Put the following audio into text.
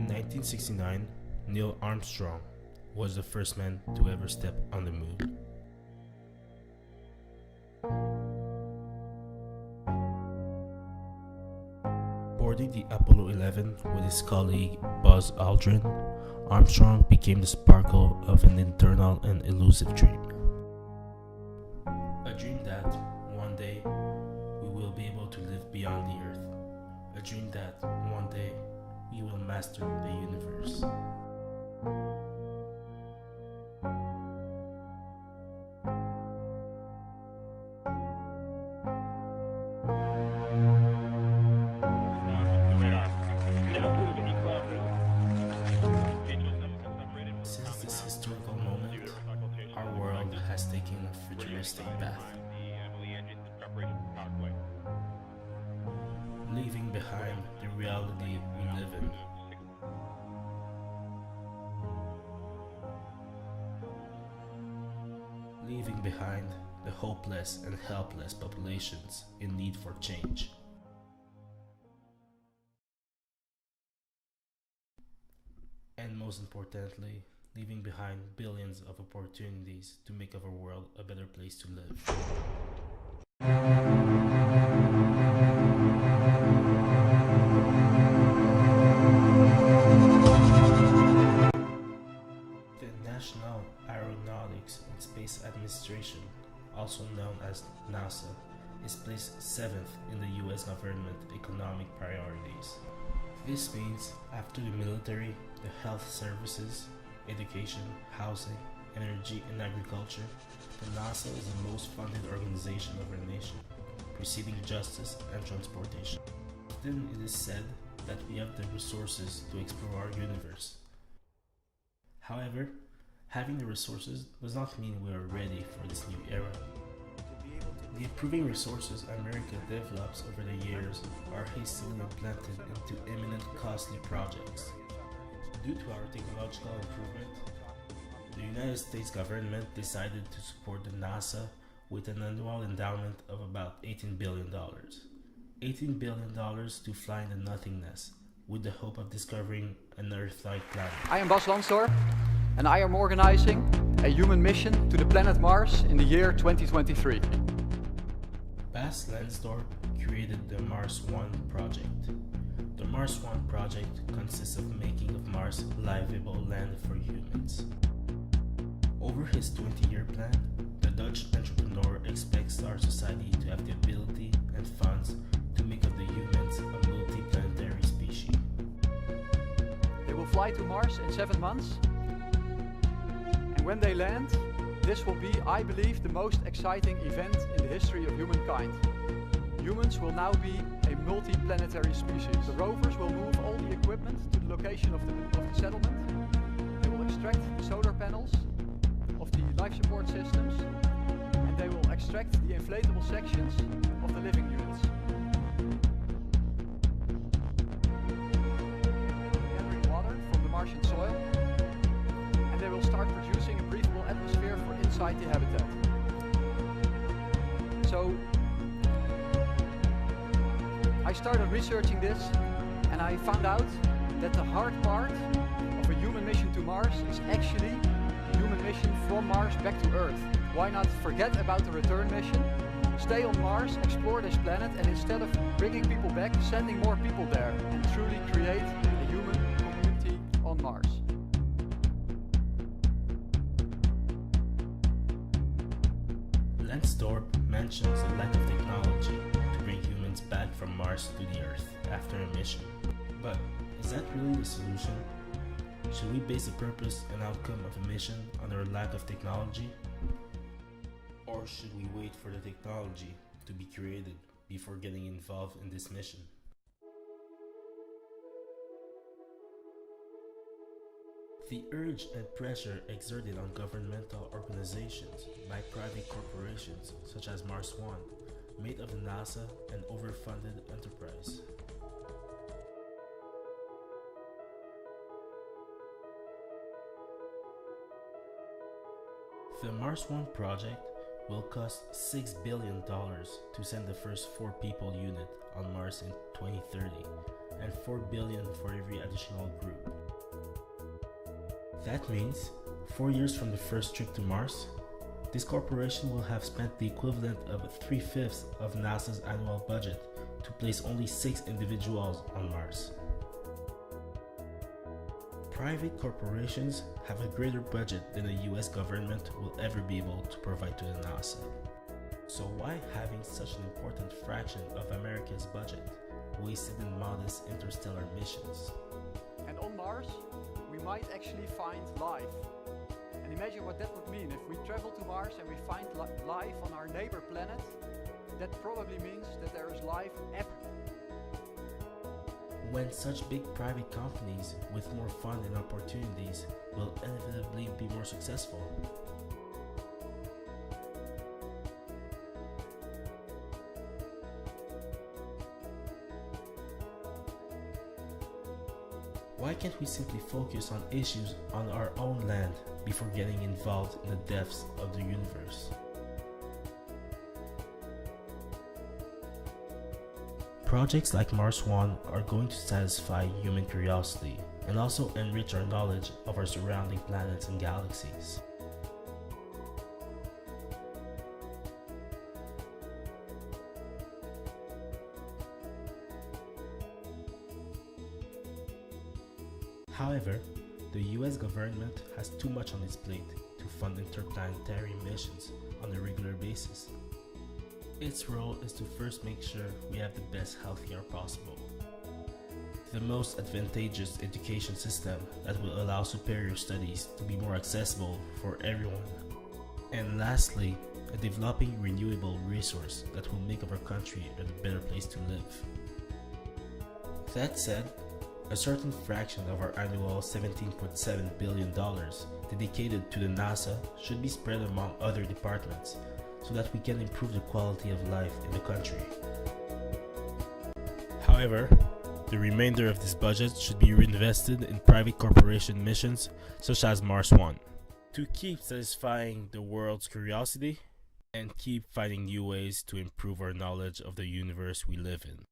In 1969, Neil Armstrong was the first man to ever step on the moon. Boarding the Apollo 11 with his colleague Buzz Aldrin, Armstrong became the sparkle of an eternal and elusive dream. A dream that, one day, we will be able to live beyond the Earth. A dream that, one day, we will master the universe. Since this historical moment, our world has taken a futuristic path, leaving behind the reality we live in. Leaving behind the hopeless and helpless populations in need for change. And most importantly, leaving behind billions of opportunities to make our world a better place to live. The National Aeronautics and Space Administration, also known as NASA, is placed 7th in the US government economic priorities. This means after the military, the health services, education, housing, energy, and agriculture, the NASA is the most funded organization of our nation, preceding justice and transportation. Often it is said that we have the resources to explore our universe. However, having the resources does not mean we are ready for this new era. The improving resources America develops over the years are hastily implanted into eminent costly projects. Due to our technological improvement, the United States government decided to support the NASA with an annual endowment of about $18 billion. $18 billion to fly in the nothingness, with the hope of discovering an Earth-like planet. I am Bas Lansdorp, and I am organizing a human mission to the planet Mars in the year 2023. Bas Lansdorp created the Mars One project. The Mars One project consists of making of Mars livable land for humans. Over his 20-year plan, the Dutch entrepreneur expects our society to have the ability and funds to make of the humans a multi-planetary species. They will fly to Mars in 7 months, and when they land, this will be, I believe, the most exciting event in the history of humankind. Humans will now be a multi-planetary species. The rovers will move all the equipment to the location of the settlement. They will extract the solar panels of the life support systems, and they will extract the inflatable sections of the living units. Gathering water from the Martian soil, and they will start producing a breathable atmosphere for inside the habitat. So I started researching this, and I found out that the hard part of a human mission to Mars is actually a human mission from Mars back to Earth. Why not forget about the return mission, stay on Mars, explore this planet, and instead of bringing people back, sending more people there and truly create a human community on Mars. Lansdorp mentions the lack of technology to bring humans back from Mars to the Earth after a mission. But is that really the solution? Should we base the purpose and outcome of a mission on our lack of technology? Or should we wait for the technology to be created before getting involved in this mission? The urge and pressure exerted on governmental organizations by private corporations such as Mars One made of the NASA an overfunded enterprise. The Mars One project will cost $6 billion to send the first 4-people unit on Mars in 2030, and $4 billion for every additional group. That means 4 years from the first trip to Mars, this corporation will have spent the equivalent of 3/5 of NASA's annual budget to place only 6 individuals on Mars. Private corporations have a greater budget than the US government will ever be able to provide to the NASA. So why having such an important fraction of America's budget wasted in modest interstellar missions? And on Mars, we might actually find life. And imagine what that would mean if we travel to Mars and we find life on our neighbor planet. That probably means that there is life everywhere. When such big private companies with more fund and opportunities will inevitably be more successful. Why can't we simply focus on issues on our own land before getting involved in the depths of the universe? Projects like Mars One are going to satisfy human curiosity and also enrich our knowledge of our surrounding planets and galaxies. However, the US government has too much on its plate to fund interplanetary missions on a regular basis. Its role is to first make sure we have the best healthcare possible, the most advantageous education system that will allow superior studies to be more accessible for everyone, and lastly, a developing renewable resource that will make our country a better place to live. That said, a certain fraction of our annual $17.7 billion dedicated to the NASA should be spread among other departments so that we can improve the quality of life in the country. However, the remainder of this budget should be reinvested in private corporation missions such as Mars One to keep satisfying the world's curiosity and keep finding new ways to improve our knowledge of the universe we live in.